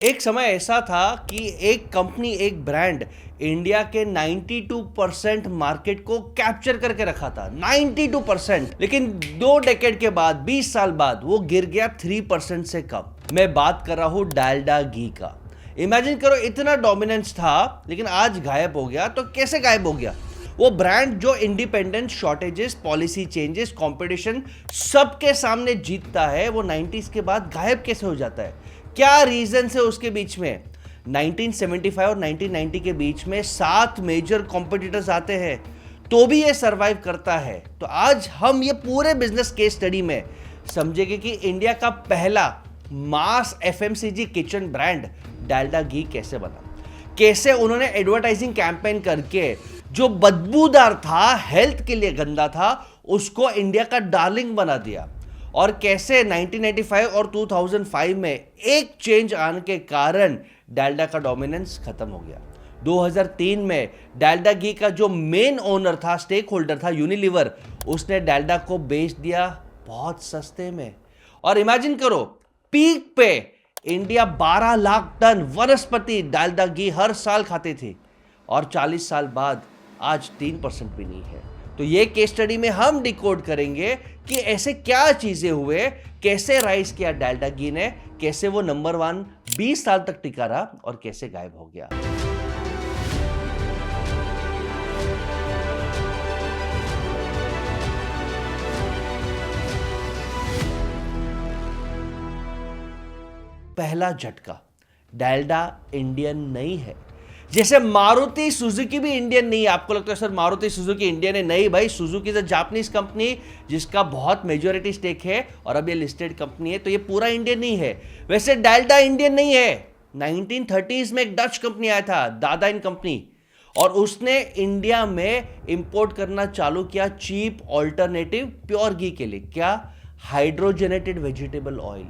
एक समय ऐसा था कि एक कंपनी, एक ब्रांड इंडिया के 92% मार्केट को कैप्चर करके रखा था। 92%। लेकिन 2 डेकेड के बाद, 20 साल बाद, वो गिर गया 3% से कम। मैं बात कर रहा हूं डालडा घी का। इमेजिन करो, इतना डोमिनेंस था लेकिन आज गायब हो गया। तो कैसे गायब हो गया? वो ब्रांड जो independence, shortages, policy changes, competition सबके सामने जीतता है, वो 90s के बाद गायब कैसे हो जाता है? क्या रीजन है उसके बीच में? 1975 और 1990 के बीच में 7 मेजर कॉम्पिटिटर्स आते हैं तो भी ये सरवाइव करता है। तो आज हम ये पूरे बिजनेस केस स्टडी में समझेंगे कि इंडिया का पहला मास एफएमसीजी किचन ब्रांड डालडा घी कैसे बना, कैसे उन्होंने एडवर्टाइजिंग कैंपेन करके जो बदबूदार था, हेल्थ के लिए गंदा था, उसको इंडिया का डार्लिंग बना दिया, और कैसे 1995 और 2005 में एक चेंज आने के कारण डालडा का डोमिनेंस खत्म हो गया। 2003 में डालडा घी का जो मेन ओनर था, स्टेक होल्डर था, यूनिलीवर, उसने डालडा को बेच दिया बहुत सस्ते में। और इमेजिन करो, पीक पे इंडिया 12 लाख टन वनस्पति डालडा घी हर साल खाती थी, और 40 साल बाद आज 3% भी नहीं है। तो ये केस स्टडी में हम डिकोड करेंगे कि ऐसे क्या चीजें हुए, कैसे राइज किया डालडा घी ने, कैसे वो नंबर 1 20 साल तक टिका रहा और कैसे गायब हो गया। पहला झटका, डालडा इंडियन नहीं है। जैसे मारुति सुजुकी भी इंडियन नहीं है। आपको लगता है सर मारुति सुजुकी इंडियन है? नहीं भाई, Suzuki is a Japanese company जिसका बहुत मेजॉरिटी स्टेक है और अब ये लिस्टेड कंपनी है, तो ये पूरा इंडियन नहीं है। वैसे डालडा इंडियन नहीं है। 1930s में एक डच कंपनी आया था, दादा इन कंपनी, और उसने इंडिया में इंपोर्ट करना चालू किया चीप ऑल्टरनेटिव प्योर घी के लिए। क्या? Hydrogenated vegetable oil,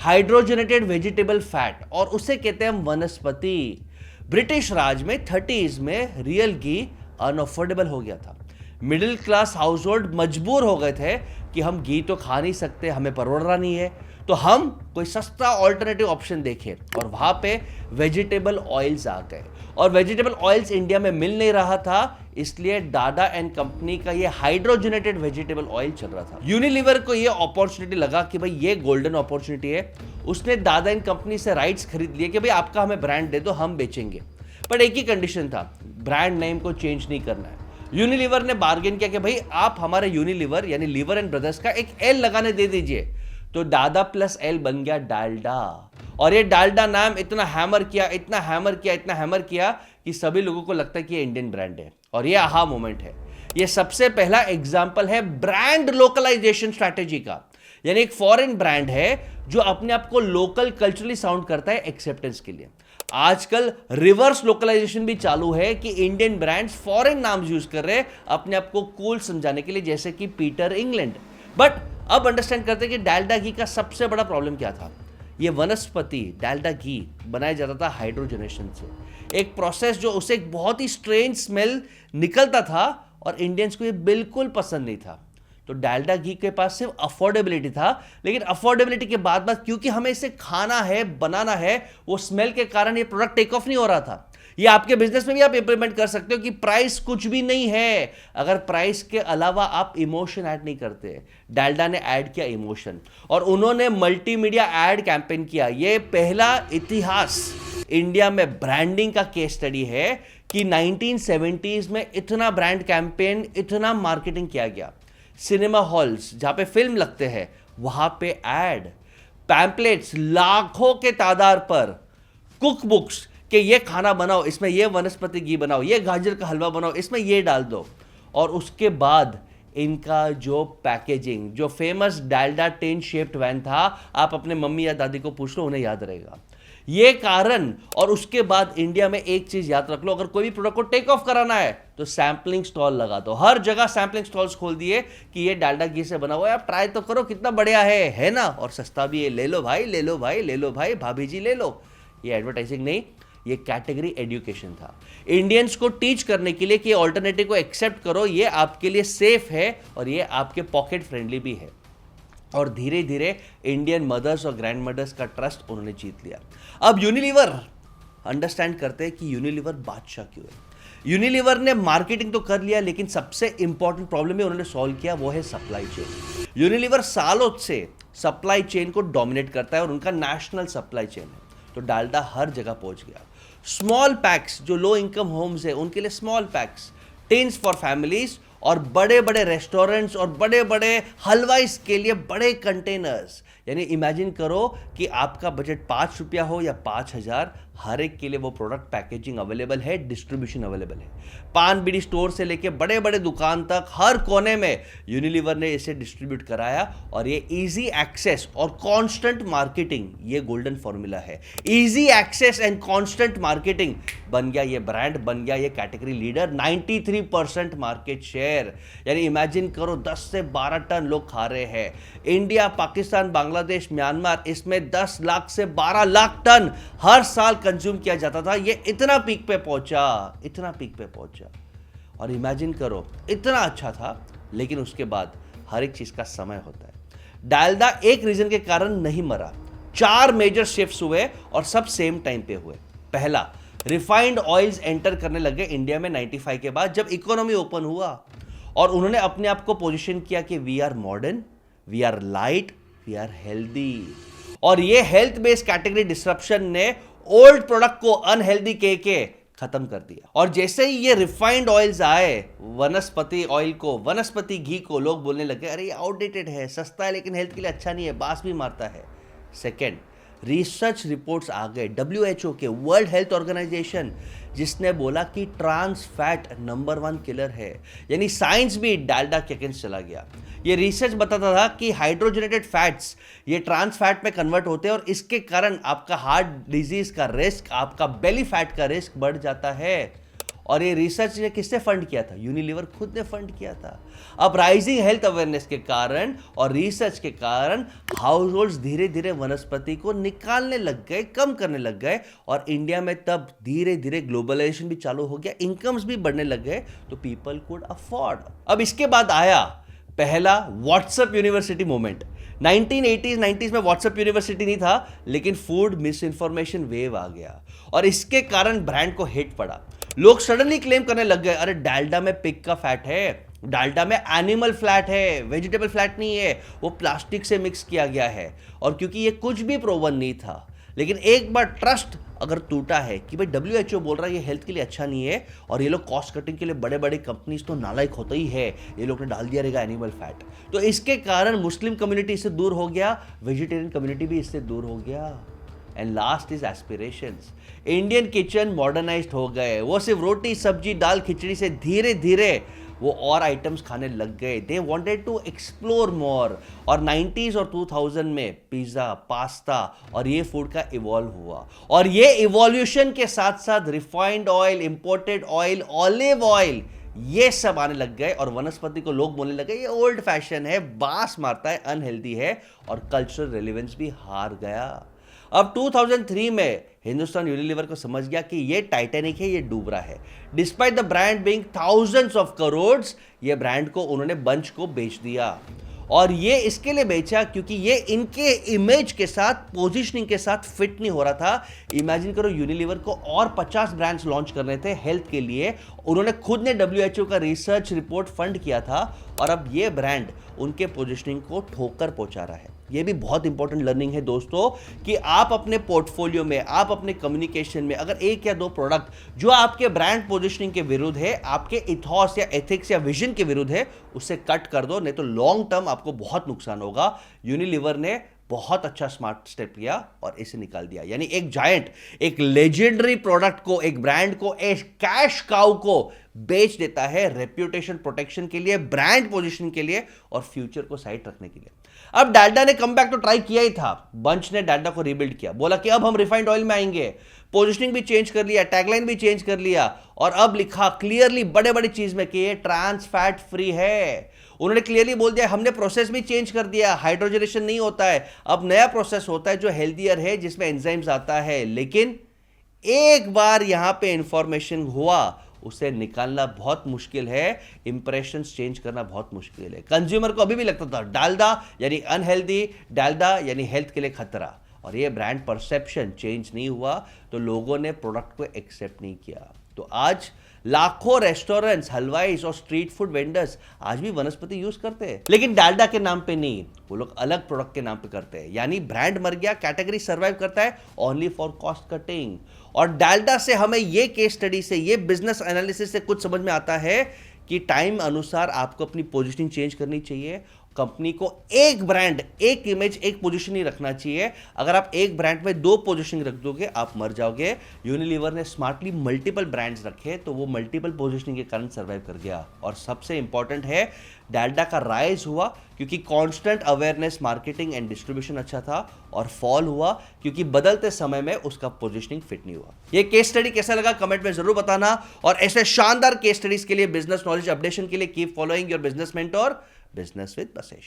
hydrogenated vegetable fat, और उसे कहते हैं वनस्पति। ब्रिटिश राज में 30s में रियल घी अनअफोर्डेबल हो गया था। मिडिल क्लास हाउस होल्ड मजबूर हो गए थे कि हम घी तो खा नहीं सकते, हमें परवड़ रहा नहीं है, तो हम कोई सस्ता ऑल्टरनेटिव ऑप्शन देखें, और वहां पे वेजिटेबल ऑयल्स आ गए। और वेजिटेबल ऑयल्स इंडिया में मिल नहीं रहा था, इसलिए डाडा एंड कंपनी का ये हाइड्रोजनेटेड वेजिटेबल ऑयल चल रहा था। यूनिलीवर को ये अपॉर्चुनिटी लगा कि भाई ये गोल्डन अपॉर्चुनिटी है। उसने दादा एंड कंपनी से राइट्स खरीद लिए कि भाई आपका हमें ब्रांड दे दो, हम बेचेंगे। पर एक ही कंडीशन था, ब्रांड नेम को चेंज नहीं करना है। यूनिलीवर ने बार्गेन किया कि भाई आप हमारे यूनिलीवर यानी लीवर एंड ब्रदर्स का एक एल लगाने दे दीजिए। तो दादा प्लस एल बन गया डालडा। और ये डालडा नाम इतना हैमर किया, इतना हैमर किया, इतना हैमर किया कि सभी लोगों को लगता है कि ये इंडियन ब्रांड है। और ये आहा मोमेंट है। ये सबसे पहला एग्जांपल है ब्रांड लोकलाइजेशन स्ट्रैटेजी का। यानी एक फॉरेन ब्रांड है जो अपने आप को लोकल कल्चरली साउंड करता है एक्सेप्टेंस के लिए। आजकल रिवर्स लोकलाइजेशन भी चालू है कि इंडियन ब्रांड्स फॉरेन नाम यूज कर रहे हैं अपने आप को कूल समझाने के लिए, जैसे कि पीटर इंग्लैंड। बट अब अंडरस्टैंड करते हैं कि डालडा घी का सबसे बड़ा प्रॉब्लम क्या था। ये वनस्पति डालडा घी बनाया जाता था हाइड्रोजनेशन से, एक प्रोसेस जो उसे एक बहुत ही स्ट्रेंज स्मेल निकलता था और इंडियंस को ये बिल्कुल पसंद नहीं था। तो डालडा घी के पास सिर्फ अफोर्डेबिलिटी था, लेकिन अफोर्डेबिलिटी के बाद क्योंकि हमें इसे खाना है, बनाना है, वो स्मेल के कारण ये प्रोडक्ट टेक ऑफ नहीं हो रहा था। ये आपके बिजनेस में भी आप इंप्लीमेंट कर सकते हो कि प्राइस कुछ भी नहीं है अगर प्राइस के अलावा आप इमोशन ऐड नहीं करते। डालडा ने ऐड किया इमोशन, और उन्होंने मल्टीमीडिया ऐड कैंपेन किया। ये पहला इतिहास इंडिया में ब्रांडिंग का केस स्टडी है कि 1970s में इतना ब्रांड कैंपेन, इतना मार्केटिंग किया गया। सिनेमा हॉल्स जहां पे फिल्म लगते हैं वहां पे ऐड, पैम्पलेट्स लाखों के तादाद पर, कुक बुक्स कि ये खाना बनाओ, इसमें ये वनस्पति घी बनाओ, ये गाजर का हलवा बनाओ, इसमें ये डाल दो। और उसके बाद इनका जो पैकेजिंग, जो famous Dalda tin shaped van था, आप अपने मम्मी या दादी को पूछ लो, उन्हें याद रहेगा ये कारण। और उसके बाद इंडिया में एक चीज याद रख लो, अगर कोई भी प्रोडक्ट को टेक ऑफ कराना है तो सैंपलिंग स्टॉल लगा दो। हर जगह सैंपलिंग स्टॉल्स खोल दिए कि ये डालडा घी से बना हुआ है, आप ट्राई तो करो, कितना बढ़िया है ना, और सस्ता भी है, ले लो भाई, ले लो भाई, ले लो भाई, भाभी जी ले लो। ये एडवर्टाइजिंग नहीं, ये कैटेगरी एजुकेशन था, इंडियंस को टीच करने के लिए कि ऑल्टरनेटिव को एक्सेप्ट करो, ये आपके लिए सेफ है और ये आपके पॉकेट फ्रेंडली भी है। और धीरे धीरे इंडियन मदर्स और ग्रैंड मदर्स का ट्रस्ट उन्होंने जीत लिया। अब यूनिलीवर अंडरस्टैंड करते हैं कि यूनिलीवर बादशाह क्यों है। यूनिलीवर ने मार्केटिंग तो कर लिया, लेकिन सबसे इंपॉर्टेंट प्रॉब्लम उन्होंने सॉल्व किया, वो है सप्लाई चेन। यूनिलीवर सालों से सप्लाई चेन को डोमिनेट करता है और उनका नेशनल सप्लाई चेन है, तो डालडा हर जगह पहुंच गया। स्मॉल पैक्स, जो लो इनकम होम्स है उनके लिए small packs, tins for families, और बड़े बड़े रेस्टोरेंट्स और बड़े बड़े हलवाइस के लिए बड़े कंटेनर्स। यानी इमेजिन करो कि आपका बजट 5 रुपया हो या 5,000, हर एक के लिए वो प्रोडक्ट पैकेजिंग अवेलेबल है, डिस्ट्रीब्यूशन अवेलेबल है। पान बीड़ी स्टोर से लेके बड़े बड़े दुकान तक हर कोने में यूनिलीवर ने इसे डिस्ट्रीब्यूट कराया, और ये इजी एक्सेस और कांस्टेंट मार्केटिंग, ये गोल्डन फॉर्मूला है। Easy access and constant marketing बन गया ये ब्रांड, बन गया ये कैटेगरी लीडर, 93% मार्केट शेयर। यानी इमेजिन करो 10 से 12 टन लोग खा रहे हैं। इंडिया, पाकिस्तान, बांग्लादेश, म्यांमार, इसमें 10 लाख से 12 लाख टन हर साल कंज्यूम किया जाता था। ये इतना पीक पे पहुंचा, इतना पीक पे पहुंचा। और इमेजिन करो इतना अच्छा था, लेकिन उसके बाद हर एक चीज का समय होता है। डालडा एक रीजन के कारण नहीं मरा, 4 मेजर शिफ्ट्स हुए और सब सेम टाइम पे हुए। पहला, रिफाइंड ऑयल्स एंटर करने लगे इंडिया में 95 के बाद, जब इकोनॉमी ओपन हुआ, और उन्होंने अपने आप को पोजीशन किया कि we are modern, we are light, we are healthy. और ये हेल्थ बेस्ड कैटेगरी डिस्रप्शन ने ओल्ड प्रोडक्ट को अनहेल्दी के खत्म कर दिया। और जैसे ही ये रिफाइंड ऑयल्स आए, वनस्पति ऑयल को, वनस्पति घी को, लोग बोलने लगे अरे ये आउटडेटेड है, सस्ता है, लेकिन हेल्थ के लिए अच्छा नहीं है, बास भी मारता है। सेकेंड, रिसर्च रिपोर्ट्स आ गए WHO के, वर्ल्ड हेल्थ ऑर्गेनाइजेशन, जिसने बोला कि ट्रांस फैट नंबर 1 किलर है। यानी साइंस भी डालडा के अगेंस्ट चला गया। ये रिसर्च बताता था कि हाइड्रोजनेटेड फैट्स ये ट्रांस फैट में कन्वर्ट होते हैं, और इसके कारण आपका हार्ट डिजीज का रिस्क, आपका बेली फैट का रिस्क बढ़ जाता है। और ये रिसर्च ने किसने फंड किया था? यूनिलीवर खुद ने फंड किया था। अब राइजिंग हेल्थ अवेयरनेस के कारण और रिसर्च के कारण हाउस होल्ड्स धीरे धीरे वनस्पति को निकालने लग गए, कम करने लग गए, और इंडिया में तब धीरे धीरे ग्लोबलाइजेशन भी चालू हो गया, इनकम्स भी बढ़ने लग गए, तो पीपल कुड अफोर्ड। अब इसके बाद आया पहला WhatsApp university movement. 1980s 90s में व्हाट्सएप यूनिवर्सिटी नहीं था, लेकिन फूड मिस इंफॉर्मेशन वेव आ गया, और इसके कारण ब्रांड को हिट पड़ा। लोग सडनली क्लेम करने लग गए अरे डालडा में पिग का फैट है, डालडा में एनिमल फ्लैट है, वेजिटेबल फ्लैट नहीं है, वो प्लास्टिक से मिक्स किया गया है। और क्योंकि ये कुछ भी प्रोवन नहीं था, लेकिन एक बार ट्रस्ट अगर टूटा है कि भाई WHO बोल रहा है ये हेल्थ के लिए अच्छा नहीं है, और ये लोग कॉस्ट कटिंग के लिए बड़े बड़े कंपनीज तो नालायक होता ही है, ये लोग ने डाल दिया रहेगा एनिमल फैट, तो इसके कारण मुस्लिम कम्युनिटी इससे दूर हो गया, वेजिटेरियन कम्युनिटी भी इससे दूर हो गया। And last is aspirations. Indian kitchen modernised हो गए, वो सिर्फ रोटी सब्जी दाल खिचड़ी से धीरे धीरे वो और आइटम्स खाने लग गए। They wanted to explore more. और 90s और 2000 में पिज्ज़ा, पास्ता और ये फूड का इवॉल्व हुआ, और ये इवोल्यूशन के साथ साथ refined oil, imported oil, olive oil, ये सब आने लग गए, और वनस्पति को लोग बोलने लगे ये ओल्ड फैशन है, बास मारता है, अनहेल्दी है, और कल्चरल रेलेवेंस भी हार गया। अब 2003 में हिंदुस्तान यूनिलीवर को समझ गया कि ये टाइटैनिक है, ये डूब रहा है। Despite the brand being thousands of crores, ये ब्रांड को उन्होंने बंच को बेच दिया। और ये इसके लिए बेचा क्योंकि ये इनके इमेज के साथ, पोजीशनिंग के साथ फिट नहीं हो रहा था। इमेजिन करो यूनिलीवर को और 50 ब्रांड्स लॉन्च करने थे हेल्थ के लिए, उन्होंने खुद ने WHO का रिसर्च रिपोर्ट फंड किया था, और अब ये ब्रांड उनके पोजीशनिंग को ठोकर पहुंचा रहा है। ये भी बहुत इंपॉर्टेंट लर्निंग है दोस्तों, कि आप अपने पोर्टफोलियो में, आप अपने कम्युनिकेशन में अगर एक या दो प्रोडक्ट जो आपके ब्रांड पोजीशनिंग के विरुद्ध है, आपके इथॉस या एथिक्स या विजन के विरुद्ध है, उसे कट कर दो, नहीं तो लॉन्ग टर्म आपको बहुत नुकसान होगा। यूनिलीवर ने बहुत अच्छा स्मार्ट स्टेप लिया और इसे निकाल दिया। यानी एक जायंट, एक लेजेंडरी प्रोडक्ट को, एक ब्रांड को, एक कैश काउ को बेच देता है रेप्यूटेशन प्रोटेक्शन के लिए, ब्रांड पोजीशन के लिए, और फ्यूचर को साइड रखने के लिए। अब डालडा ने कम बैक तो ट्राई किया ही था। बंच ने डालडा को रीबिल्ड किया, बोला कि अब हम रिफाइंड ऑयल में आएंगे, पोजीशनिंग भी चेंज कर लिया, टैगलाइन भी चेंज कर लिया, और अब लिखा क्लियरली बड़े बड़े चीज में कि ये ट्रांस फैट फ्री है। उन्होंने क्लियरली बोल दिया हमने प्रोसेस भी चेंज कर दिया, हाइड्रोजनेशन नहीं होता है, अब नया प्रोसेस होता है जो हेल्दियर है, जिसमें एंजाइम्स आता है। लेकिन एक बार यहां पे इंफॉर्मेशन हुआ, उसे निकालना बहुत मुश्किल है, इंप्रेशंस चेंज करना बहुत मुश्किल है। कंज्यूमर को अभी भी लगता था डालडा यानी अनहेल्दी, डालडा यानी हेल्थ के लिए खतरा, और ये ब्रांड परसेप्शन चेंज नहीं हुआ तो लोगों ने प्रोडक्ट को एक्सेप्ट नहीं किया। तो आज लाखों रेस्टोरेंट्स, हलवाईस और स्ट्रीट फूड वेंडर्स आज भी वनस्पति यूज करते हैं, लेकिन डालडा के नाम पे नहीं, वो लोग अलग प्रोडक्ट के नाम पे करते हैं। यानी ब्रांड मर गया, कैटेगरी सर्वाइव करता है ओनली फॉर कॉस्ट कटिंग। और डालडा से हमें ये केस स्टडी से, ये बिजनेस एनालिसिस से कुछ समझ में आता है कि टाइम अनुसार आपको अपनी पोजीशनिंग चेंज करनी चाहिए। कंपनी को एक ब्रांड, एक इमेज, एक पोजीशन ही रखना चाहिए। अगर आप एक ब्रांड में दो पोजीशनिंग रख दोगे आप मर जाओगे। यूनिलीवर ने स्मार्टली मल्टीपल ब्रांड्स रखे तो वो मल्टीपल पोजीशनिंग के कारण सर्वाइव कर गया। और सबसे इंपॉर्टेंट है, डालडा का राइज हुआ क्योंकि constant awareness, marketing and distribution अच्छा था, और फॉल हुआ क्योंकि बदलते समय में उसका पोजीशनिंग फिट नहीं हुआ। ये केस स्टडी कैसा लगा कमेंट में जरूर बताना, और ऐसे शानदार केस स्टडीज के लिए, बिजनेस नॉलेज अपडेशन के लिए keep following your business mentor, business with Basesh.